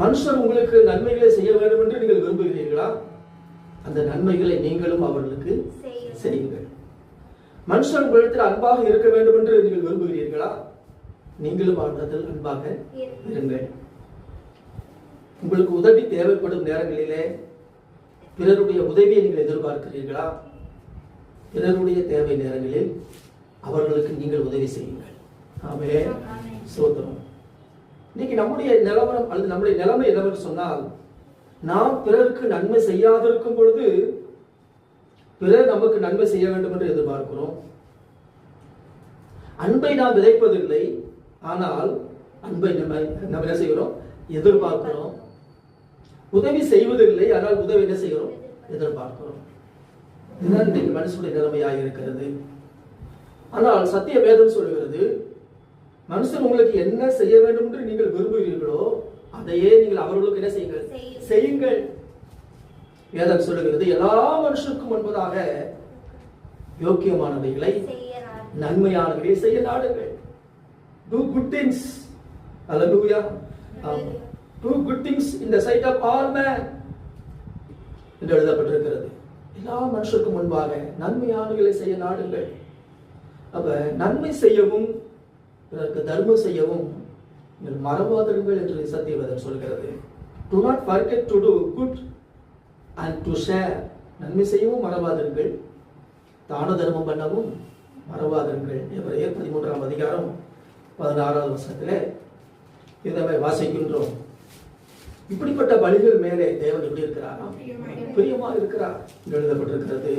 மனுஷர் உங்களுக்கு நன்மைகளை செய்ய வேண்டும் என்று நீங்கள் விரும்புகிறீர்களா? அந்த நன்மைகளை நீங்களும் அவர்களுக்கு செய்யுங்கள். மனுஷர் உங்களிடத்தில் அன்பாக இருக்க வேண்டும் என்று நீங்கள் விரும்புகிறீர்களா? நீங்களும் அவரிடத்தில் அன்பாக இருங்கள். உங்களுக்கு உதவி தேவைப்படும் நேரங்களிலே பிறருடைய உதவியை நீங்கள் எதிர்பார்க்கிறீர்களா? பிறருடைய தேவை நேரங்களில் அவர்களுக்கு நீங்கள் உதவி செய்யுங்கள். ஆமென். ஸ்தோத்திரம். இன்னைக்கு நம்முடைய நிலவரம் அல்லது நம்முடைய நிலைமை என்னவென்று சொன்னால், நாம் பிறருக்கு நன்மை செய்யாதிருக்கும் பொழுது பிறர் நமக்கு நன்மை செய்ய வேண்டும் என்று எதிர்பார்க்கிறோம். அன்பை நாம் விதைப்பதில்லை, ஆனால் அன்பை நம்ம என்ன செய்கிறோம்? எதிர்பார்க்கிறோம். உதவி செய்வதில்லை, ஆனால் உதவி என்ன செய்கிறோம்? எதிர்பார்க்கிறோம். இதுதான் இன்றைக்கு மனுஷனுடைய நிலைமையாக இருக்கிறது. ஆனால் சத்திய வேதம் சொல்லுகிறது, மனுஷன் உங்களுக்கு என்ன செய்ய வேண்டும் என்று நீங்கள் விரும்புகிறீர்களோ அதையே நீங்கள் அவர்களுக்கு என்ன செய்யுங்கள். வேதம் சொல்லுகிறது, எல்லா மனுஷருக்கும் முன்பதாக யோக்கியமானவைகளை நன்மையானவைகளை செய்ய நாடுங்கள். Do good things. Hallelujah. Do good things in the sight of all men என்று எழுதப்பட்டிருக்கிறது. எல்லா மனுஷருக்கும் முன்பாக நன்மையானவைகளை செய்ய நாடுங்கள். அப்ப நன்மை செய்யவும் பிறருக்கு தர்மம் செய்யவும் நீங்கள் மறவாதிருங்கள் என்று சத்தியவேதம் சொல்கிறது. Do not forget to do good and to share. நன்மை செய்யவும் மறவாதிருங்கள், தான தர்மம் பண்ணவும் மறவாதிருங்கள். எபிரேயர் 13ஆம் அதிகாரம் 16வது வசனத்திலே இதை வாசிக்கின்றோம். இப்படிப்பட்ட பலிகள் மேலே தேவன் எப்படி இருக்கிறாரா? பிரியமா இருக்கிறார் எழுதப்பட்டிருக்கிறது.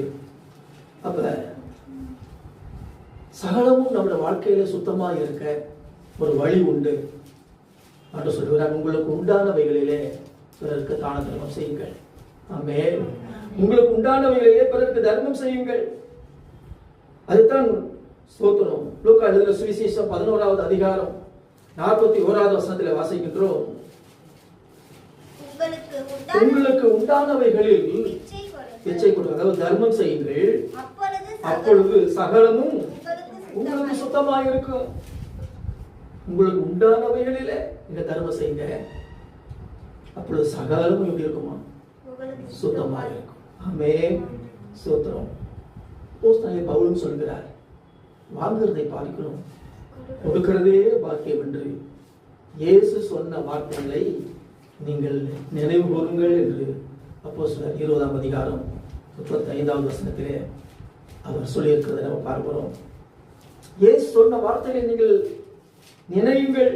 அப்ப சகலமும் நம்முடைய வாழ்க்கையில சுத்தமா இருக்க ஒரு வழி உண்டு என்று சொல்கிறார். உங்களுக்கு உண்டானவைகளிலே பிறருக்கு தான தர்மம் செய்யுங்கள். ஆமென். உங்களுக்கு உண்டானவைகளிலே பிறருக்கு தர்மம் செய்யுங்கள். அதுதான் ஸ்தோத்திரம். லூக்கா எழுதின சுவிசேஷம் 11வது அதிகாரம் 41வது வசனத்திலே வாசிக்கின்றோம். உங்களுக்கு உண்டானவைகளில் பிச்சை கொடுங்க, அதாவது தர்மம் செய்யுங்கள், அப்பொழுது சகலமும் உங்களுக்கு சுத்தமாக இருக்கும். உங்களுக்கு உண்டானவைகளிலே நீங்க தர்மம் செய்யுங்க, அப்பொழுது சகலமும் எப்படி இருக்குமா? சுத்தமாக இருக்கும். ஆமென். ஸ்தோத்திரம். அப்போஸ்தலனாகிய பவுலும் சொல்கிறார், வாங்குறதை பார்க்கணும், கொடுக்கிறதே பாக்கியம் என்று இயேசு சொன்ன வார்த்தைகளை நீங்கள் நினைவு கூறுங்கள் என்று அப்போஸ்தலர் 20ஆம் அதிகாரம் 35வது வசனத்திலே அவர் சொல்லியிருக்கிறதை நம்ம பார்க்கிறோம். இயேசு சொன்ன வார்த்தைகளை நீங்கள் நினைவுங்கள்.